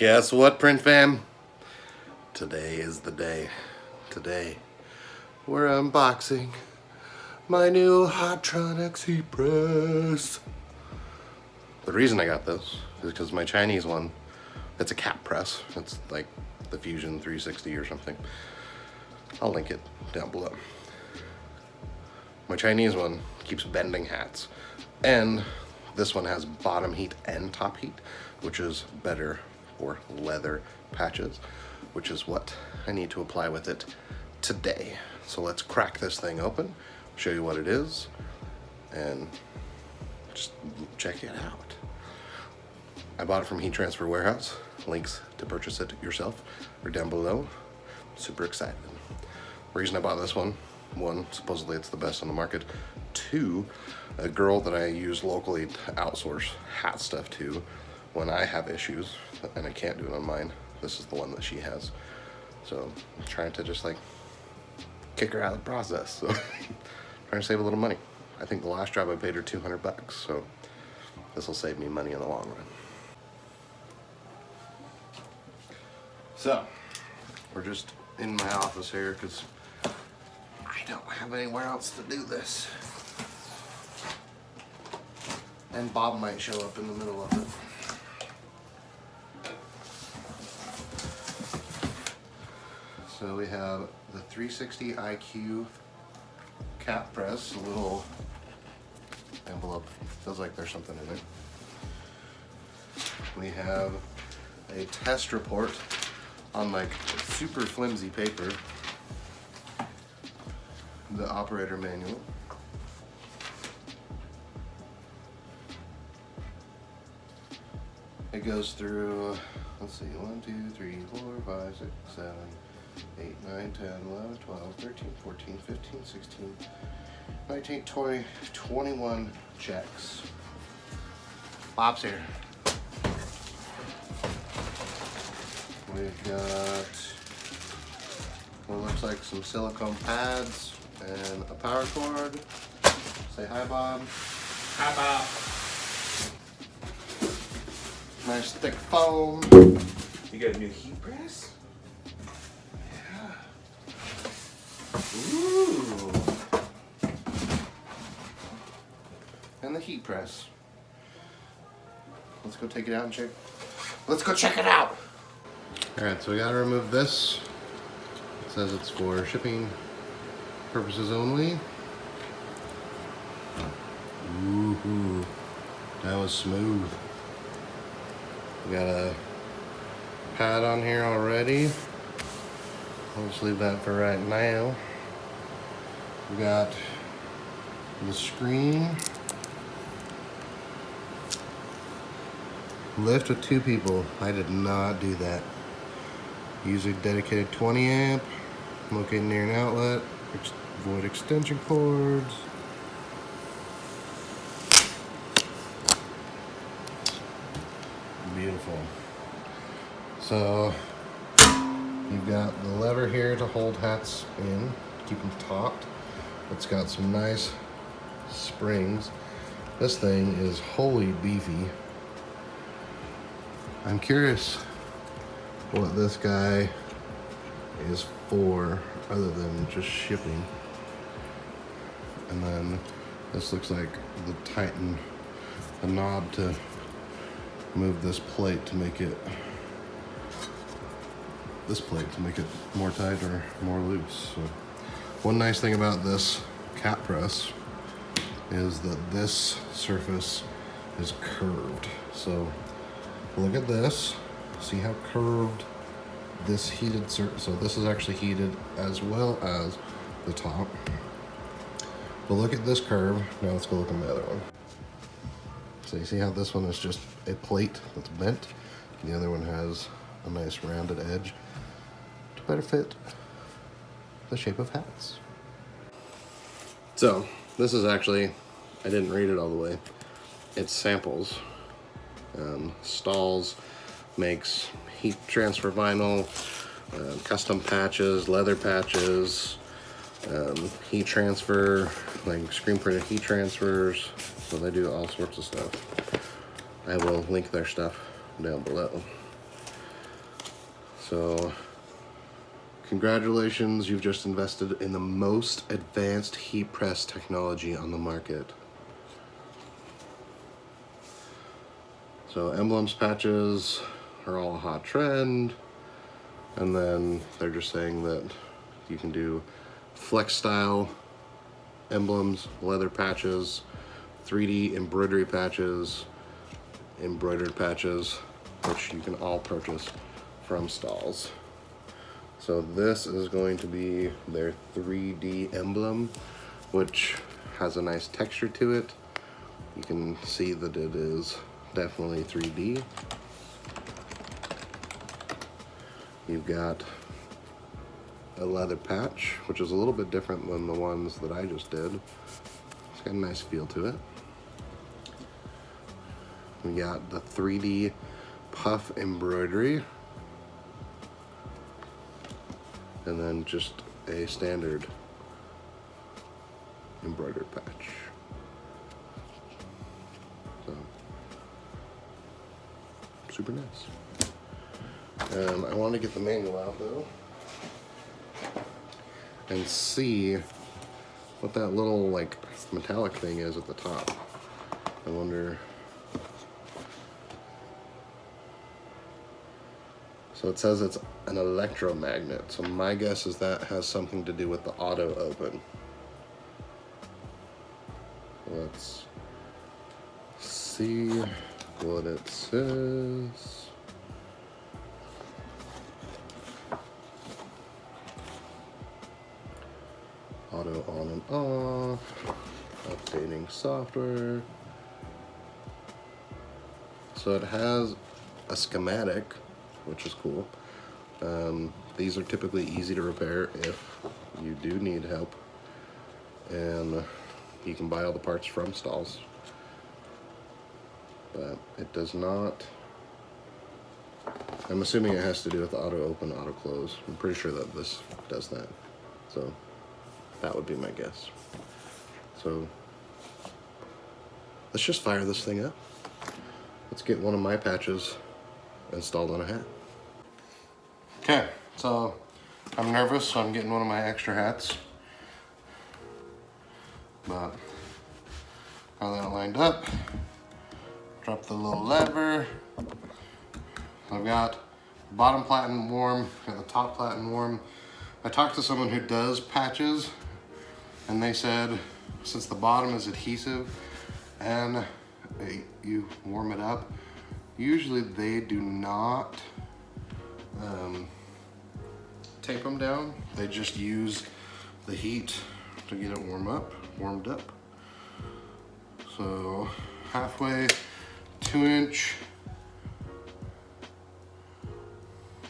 Guess what, print fam? Today is the day. Today, we're unboxing my new Hotronix heat press. The reason I got this is because my Chinese one, it's a cap press. It's like the Fusion 360 or something. I'll link it down below. My Chinese one keeps bending hats, and this one has bottom heat and top heat, which is better for leather patches, which is what I need to apply with it today. So let's crack this thing open, show you what it is, and just check it out. I bought it from Heat Transfer Warehouse. Links to purchase it yourself are down below. Super excited. Reason I bought this one, supposedly it's the best on the market. Two, a girl that I use locally to outsource hat stuff to when I have issues and I can't do it on mine. This is the one that she has. So I'm trying to just like kick her out of the process. So trying to save a little money. I think the last job I paid her 200 bucks. So this will save me money in the long run. So we're just in my office here because I don't have anywhere else to do this. And Bob might show up in the middle of it. So we have the 360 IQ cap press, a little envelope, feels like there's something in it. We have a test report on like super flimsy paper, the operator manual, it goes through, let's see, 1, 2, 3, 4, 5, 6, 7, 8, 9, 10, 11, 12, 13, 14, 15, 16, 19, 20, 21 checks. Bob's here. We've got what looks like some silicone pads and a power cord. Say hi, Bob. Hi, Bob. Nice thick foam. You got a new heat press? Yeah. Ooh. And the heat press. Let's go take it out and check. Let's go check it out. Alright, so we gotta remove this. It says it's for shipping purposes only. Ooh, that was smooth. We got a pad on here already. I'll just leave that for right now. We got the screen. Lift with 2 people. I did not do that. Use a dedicated 20 amp. Located near an outlet. Avoid extension cords. Beautiful. So you've got the lever here to hold hats in, keep them taut. It's got some nice springs. This thing is wholly beefy. I'm curious what this guy is for other than just shipping. And then this looks like the tighten, the knob to move this plate to make it, more tight or more loose. So one nice thing about this cap press is that this surface is curved. So look at this, see how curved this heated surface, so this is actually heated as well as the top. But look at this curve. Now let's go look at the other one. So you see how this one is just a plate that's bent. The other one has a nice rounded edge to better fit the shape of hats. So this is actually, I didn't read it all the way. It's samples. Stahls makes heat transfer vinyl, custom patches, leather patches, heat transfer, like screen printed heat transfers. So they do all sorts of stuff. I will link their stuff down below. So, congratulations, you've just invested in the most advanced heat press technology on the market. So emblems patches are all a hot trend, and then they're just saying that you can do flex style emblems, leather patches, 3D embroidery patches, embroidered patches, which you can all purchase from Stahls. So this is going to be their 3D emblem, which has a nice texture to it. You can see that it is definitely 3D. You've got a leather patch, which is a little bit different than the ones that I just did. It's got a nice feel to it. We got the 3D puff embroidery, and then just a standard embroidered patch. So, super nice. I want to get the manual out though and see what that little like metallic thing is at the top. I wonder. So it says it's an electromagnet. So my guess is that has something to do with the auto open. Let's see what it says. Auto on and off, updating software. So it has a schematic, which is cool. These are typically easy to repair if you do need help, and you can buy all the parts from Stahls. But it does not. I'm assuming it has to do with auto open, auto close. I'm pretty sure that this does that. So that would be my guess. So let's just fire this thing up. Let's get one of my patches installed on a hat. Okay, so I'm nervous, so I'm getting one of my extra hats. But got that lined up. Drop the little lever. I've got the bottom platen warm, got the top platen warm. I talked to someone who does patches, and they said since the bottom is adhesive and you warm it up, usually they do not tape them down. They just use the heat to get it warmed up. So halfway, 2-inch.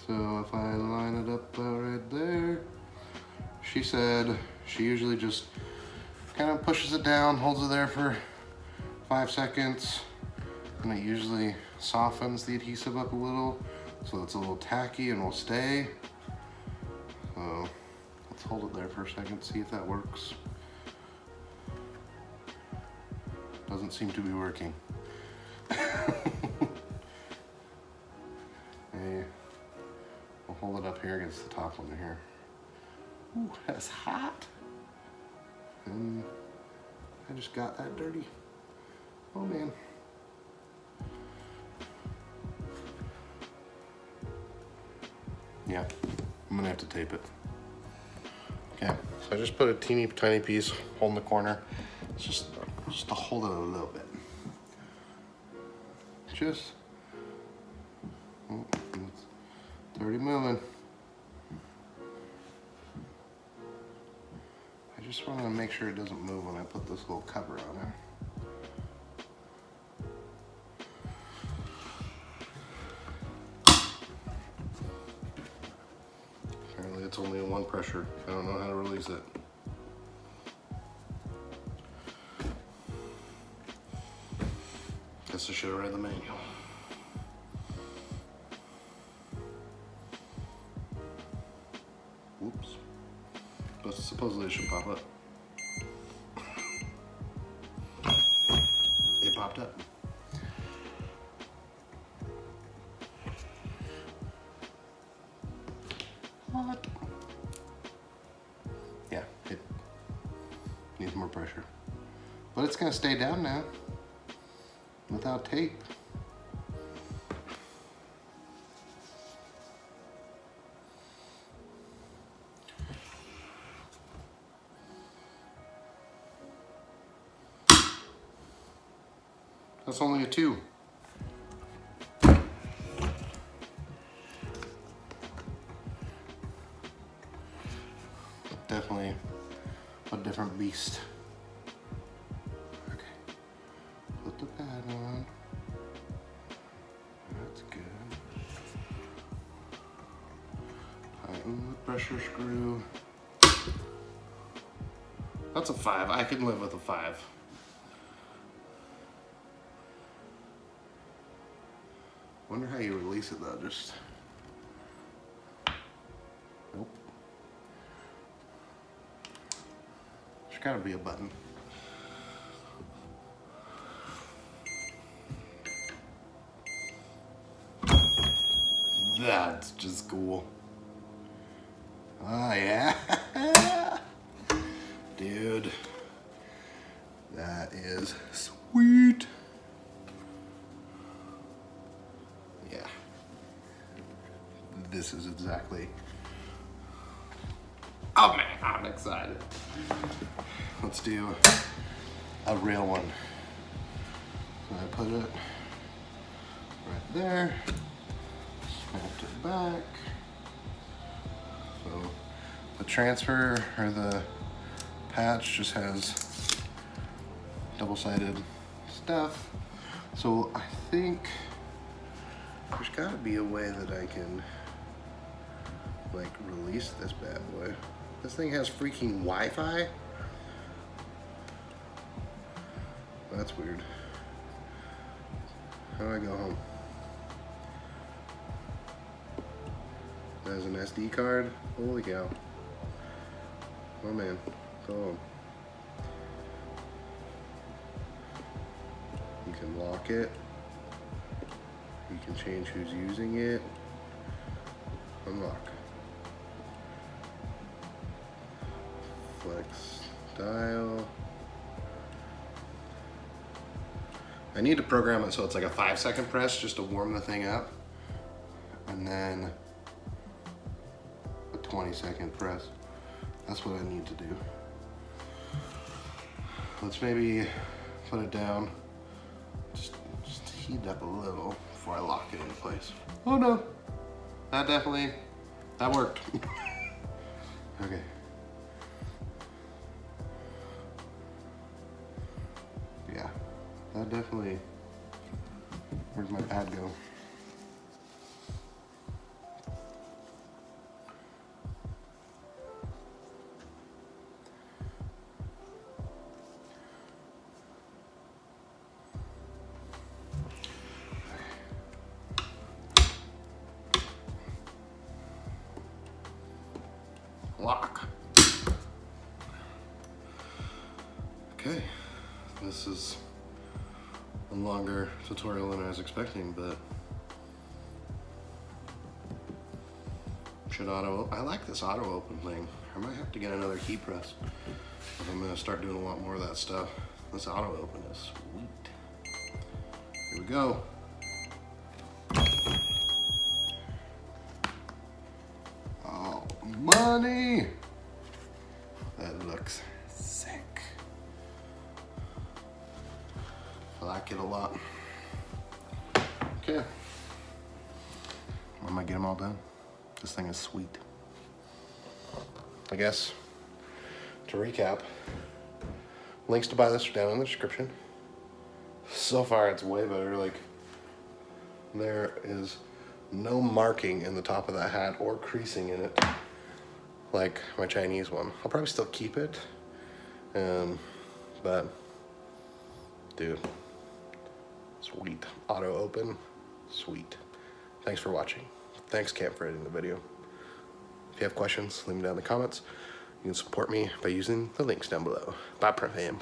So if I line it up right there, she said she usually just kind of pushes it down, holds it there for 5 seconds, and it usually softens the adhesive up a little, so it's a little tacky and will stay. So let's hold it there for a second, see if that works. Doesn't seem to be working. Hey, we'll hold it up here against the top one here. Ooh, that's hot. And I just got that dirty. Oh man. Yeah, I'm gonna have to tape it. Okay, so I just put a teeny tiny piece holding the corner. It's just to hold it a little bit. Just, oh, it's already moving. I just want to make sure it doesn't move when I put this little cover on there. Apparently it's only in one pressure. I don't know how to release it. Guess I should have read the manual. Whoops. But supposedly it should pop up. It popped up. it's gonna stay down now without tape. That's only a 2. Definitely a different beast. Okay, put the pad on. That's good. Tighten the pressure screw. That's a 5. I can live with a 5. Wonder how you release it though. Just nope. There's gotta be a button. That's just cool. Oh yeah. Dude. That is sweet. Yeah. This is exactly. Oh man, I'm excited. Let's do a real one. So I put it right there. Snapped it back. So the transfer or the patch just has double-sided stuff. So I think there's gotta be a way that I can like release this bad boy. This thing has freaking Wi-Fi? That's weird. How do I go home? There's an SD card? Holy cow. Oh man, go home. You can lock it. You can change who's using it. Unlock. Flex dial. I need to program it so it's like a 5-second press just to warm the thing up. And then a 20-second press. That's what I need to do. Let's maybe put it down. Just heat up a little before I lock it into place. Oh no, that worked. Okay. Yeah, that definitely, where'd my pad go? Lock. Okay, this is a longer tutorial than I was expecting, but should auto. I like this auto open thing. I might have to get another key press if I'm gonna start doing a lot more of that stuff. This auto open is sweet. Here we go. Oh, money! That looks sick. I like it a lot. Okay. I'm gonna get them all done. This thing is sweet. I guess, to recap, links to buy this are down in the description. So far it's way better. Like, there is no marking in the top of that hat or creasing in it like my Chinese one. I'll probably still keep it, but dude, sweet. Auto open, sweet. Thanks for watching. Thanks, Cam, for editing the video. If you have questions, leave them down in the comments. You can support me by using the links down below. Bye, fam.